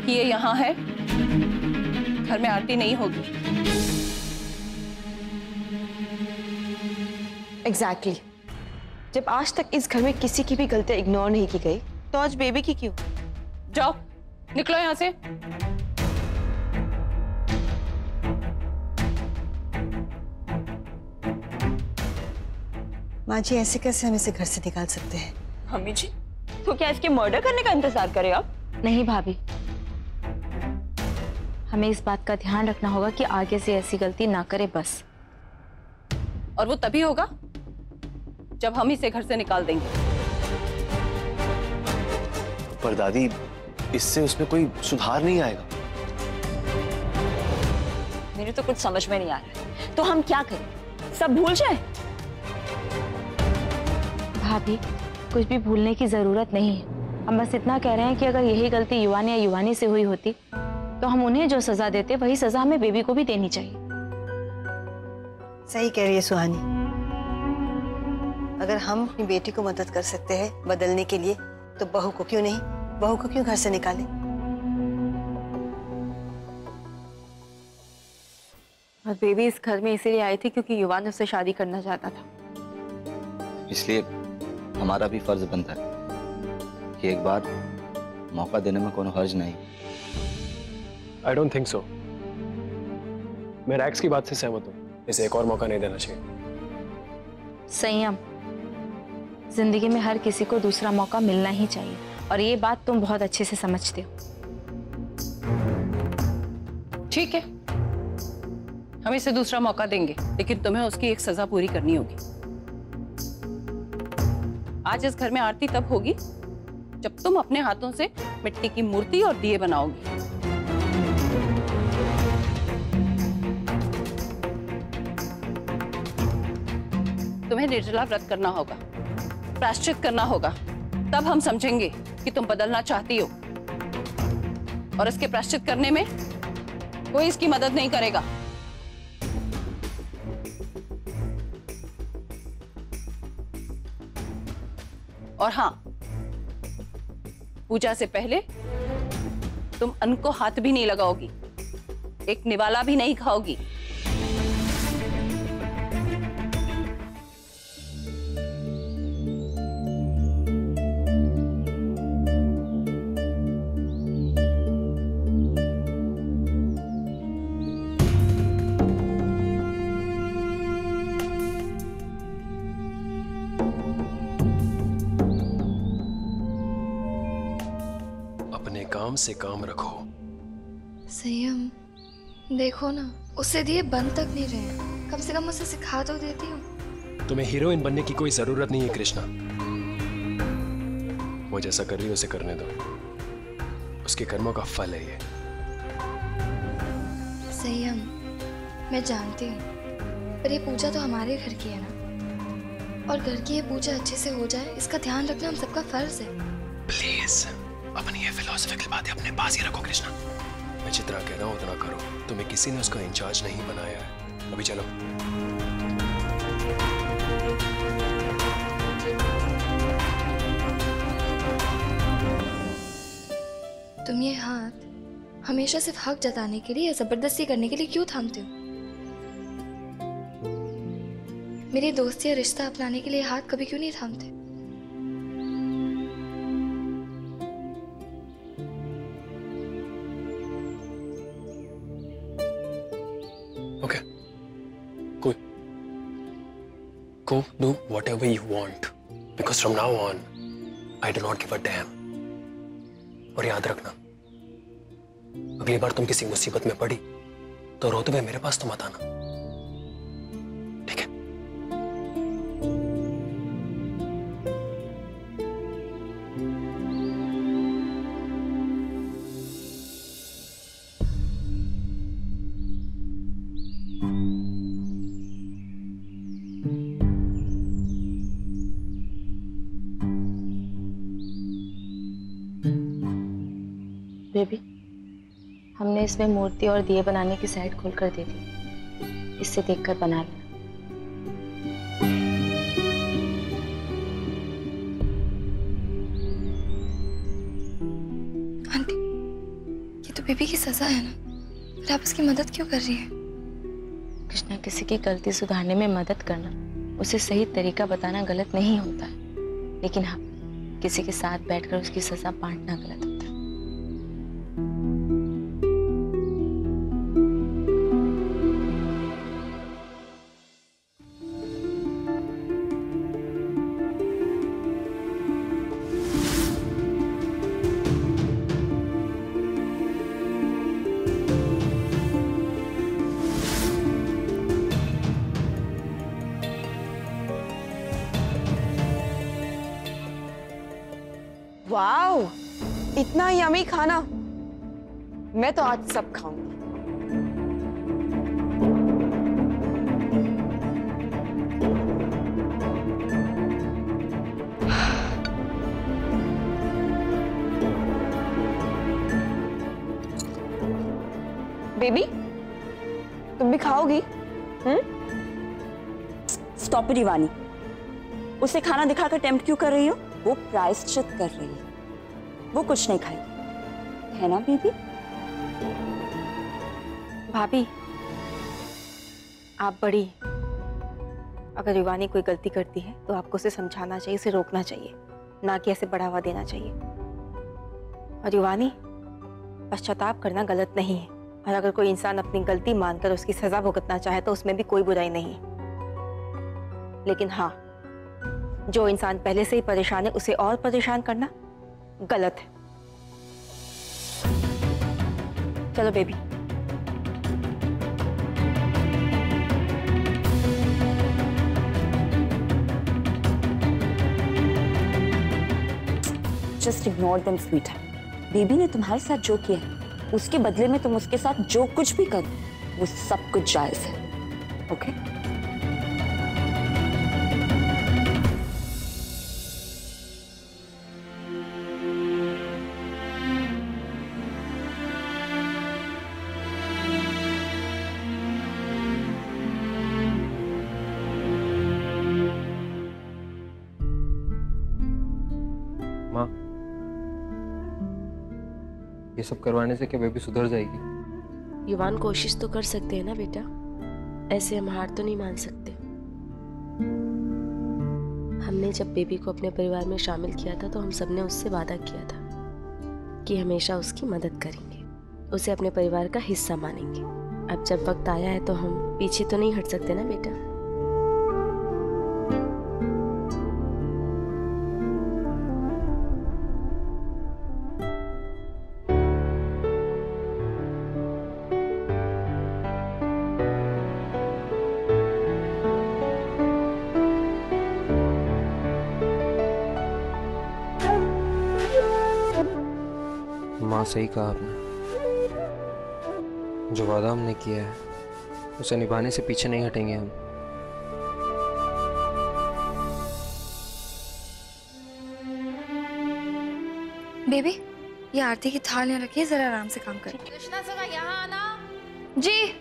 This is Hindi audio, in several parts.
तक ये यहाँ है, घर में आरती नहीं होगी। एग्जैक्टली। जब आज तक इस घर में किसी की भी गलती इग्नोर नहीं की गई, तो आज बेबी की क्यों? जाओ, निकलो यहाँ से। माँ जी, ऐसे कैसे हम इसे घर से निकाल सकते हैं? मम्मी जी, तो क्या इसके मर्डर करने का इंतजार करें आप? नहीं भाभी, हमें इस बात का ध्यान रखना होगा कि आगे से ऐसी गलती ना करे बस। और वो तभी होगा जब हम इसे घर से निकाल देंगे। पर दादी, इससे उसमें कोई सुधार नहीं आएगा। मेरे तो कुछ समझ में नहीं आ रहा है। तो हम क्या करें? सब भूल जाए? भाभी, कुछ भी भूलने की जरूरत नहीं है। हम बस इतना कह रहे हैं कि अगर यही गलती युवान या युवानी से हुई होती तो हम उन्हें जो सजा देते वही सजा हमें बेबी को भी देनी चाहिए। सही कह रही है सुहानी। अगर हम अपनी बेटी को मदद कर सकते हैं बदलने के लिए, तो बहू को क्यों नहीं? बहू को क्यों घर से निकालें? और बेबी इस घर में इसीलिए आई थी क्योंकि युवान उससे शादी करना चाहता था। इसलिए हमारा भी फर्ज बनता है कि एक बार मौका देने में कोनो हर्ज नहीं। I don't think so. मैं रैक्स की बात से सहमत हूँ। इसे एक और मौका नहीं देना चाहिए। संयम, जिंदगी में हर किसी को दूसरा मौका मिलना ही चाहिए, और ये बात तुम बहुत अच्छे से समझते हो। ठीक है, हम इसे दूसरा मौका देंगे, लेकिन तुम्हें उसकी एक सजा पूरी करनी होगी। आज इस घर में आरती तब होगी जब तुम अपने हाथों से मिट्टी की मूर्ति और दिए बनाओगी। तुम्हें निर्जला व्रत करना होगा, प्रायश्चित करना होगा, तब हम समझेंगे कि तुम बदलना चाहती हो। और इसके प्रायश्चित करने में कोई इसकी मदद नहीं करेगा। और हाँ, पूजा से पहले तुम अन्न को हाथ भी नहीं लगाओगी, एक निवाला भी नहीं खाओगी। अपने काम से काम रखो। संयम, देखो ना, उससे दिए बन तक नहीं रहे। कम से कम उसे सिखा तो देती हूँ। तुम्हें हीरोइन बनने की कोई जरूरत नहीं है कृष्णा। वो जैसा कर रही है उसे करने दो, उसके कर्मों का फल है ये। संयम, मैं जानती हूँ, पर ये पूजा तो हमारे घर की है ना, और घर की ये पूजा अच्छे से हो जाए इसका ध्यान रखना हम सबका फर्ज है। प्लीज अपनी ये फिलोसॉफिकल बातें अपने पास ही रखो कृष्णा। मैं जितना कह रहा हूँ उतना करो। तुम्हें किसी ने उसका इंचार्ज नहीं बनाया है। अभी चलो। तुम ये हाथ हमेशा सिर्फ हक जताने के लिए या जबरदस्ती करने के लिए क्यों थामते हो? मेरी दोस्ती या रिश्ता अपनाने के लिए हाथ कभी क्यों नहीं थामते? Okay. Cool. Go do whatever you want. Because from now on, I do not give a damn. और याद रखना, अगली बार तुम किसी मुसीबत में पड़ी तो रोते हुए मेरे पास तो मत आना, ठीक है? बेबी, हमने इसमें मूर्ति और दिए बनाने की साइड खोल कर दे दी, इससे देखकर बना लेना। आंटी, बेबी की सजा है ना, फिर आप उसकी मदद क्यों कर रही है? कृष्णा, किसी की गलती सुधारने में मदद करना, उसे सही तरीका बताना गलत नहीं होता है, लेकिन हाँ, किसी के साथ बैठकर उसकी सजा बांटना गलत होता है। वाओ, इतना यमी खाना, मैं तो आज सब खाऊंगी। बेबी, तुम भी खाओगी? स्टॉप इट इवानी, उसे खाना दिखाकर टेम्प्ट क्यों कर रही हो? वो प्रायश्चित कर रही है, वो कुछ नहीं खाएगी, है ना बेबी? भाभी, आप बड़ी, अगर युवानी कोई गलती करती है तो आपको उसे समझाना चाहिए, उसे रोकना चाहिए, ना कि ऐसे बढ़ावा देना चाहिए। और युवानी, पश्चाताप करना गलत नहीं है, और अगर कोई इंसान अपनी गलती मानकर उसकी सजा भुगतना चाहे तो उसमें भी कोई बुराई नहीं है। लेकिन हाँ, जो इंसान पहले से ही परेशान है उसे और परेशान करना गलत है। चलो baby. Just ignore them sweetheart. Baby ने तुम्हारे साथ जो किया है, उसके बदले में तुम उसके साथ जो कुछ भी करो, वो सब कुछ जायज है। ओके? माँ, ये सब करवाने से क्या बेबी सुधर जाएगी? युवान कोशिश तो कर सकते हैं ना बेटा, ऐसे हम हार तो नहीं मान सकते। हमने जब बेबी को अपने परिवार में शामिल किया था तो हम सबने उससे वादा किया था कि हमेशा उसकी मदद करेंगे, उसे अपने परिवार का हिस्सा मानेंगे। अब जब वक्त आया है तो हम पीछे तो नहीं हट सकते ना बेटा। माँ, सही कहा आपने, जो वादा हमने किया है उसे निभाने से पीछे नहीं हटेंगे हम। बेबी, ये आरती की थाल यहाँ रखिए, जरा आराम से काम करें। कृष्णा सगा यहाँ आना। जी।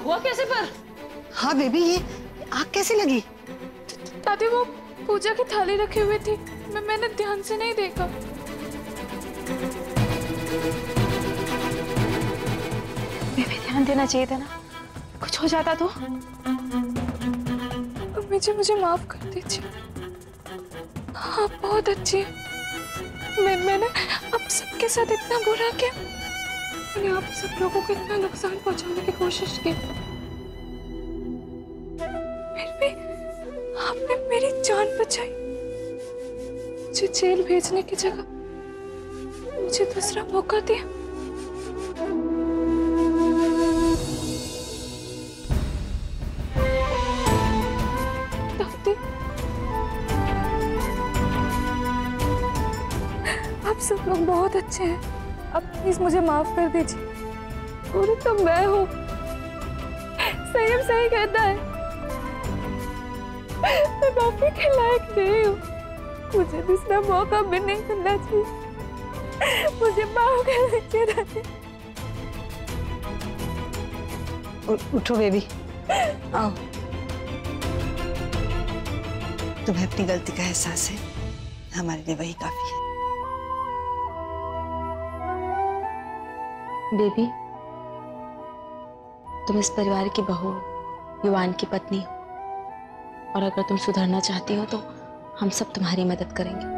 हुआ कैसे पर? हाँ बेबी, ये आग कैसे लगी? दादी वो पूजा की थाली रखी हुई थी, मैंने ध्यान से नहीं देखा। बेबी ध्यान देना चाहिए था ना, कुछ हो जाता तो। मुझे माफ कर दीजिए, आप बहुत अच्छी है। मैंने आप सबके साथ इतना बुरा किया, मैंने आप सब लोगों को इतना नुकसान पहुंचाने की कोशिश की, फिर भी आपने मेरी जान बचाई। मुझे जेल भेजने की जगह मुझे दूसरा मौका दिया। आप सब लोग बहुत अच्छे हैं, अब प्लीज मुझे माफ कर दीजिए। पूरी तो मैं हूँ, सही कहता है, मैं माफी के लायक नहीं हूँ। मुझे दूसरा मौका भी नहीं मिलना चाहिए, मुझे माफ कर दीजिए। उठो बेबी, आओ। तुम्हें अपनी गलती का एहसास है, हमारे लिए वही काफी है। बेबी, तुम इस परिवार की बहू, युवान की पत्नी हो, और अगर तुम सुधरना चाहती हो तो हम सब तुम्हारी मदद करेंगे।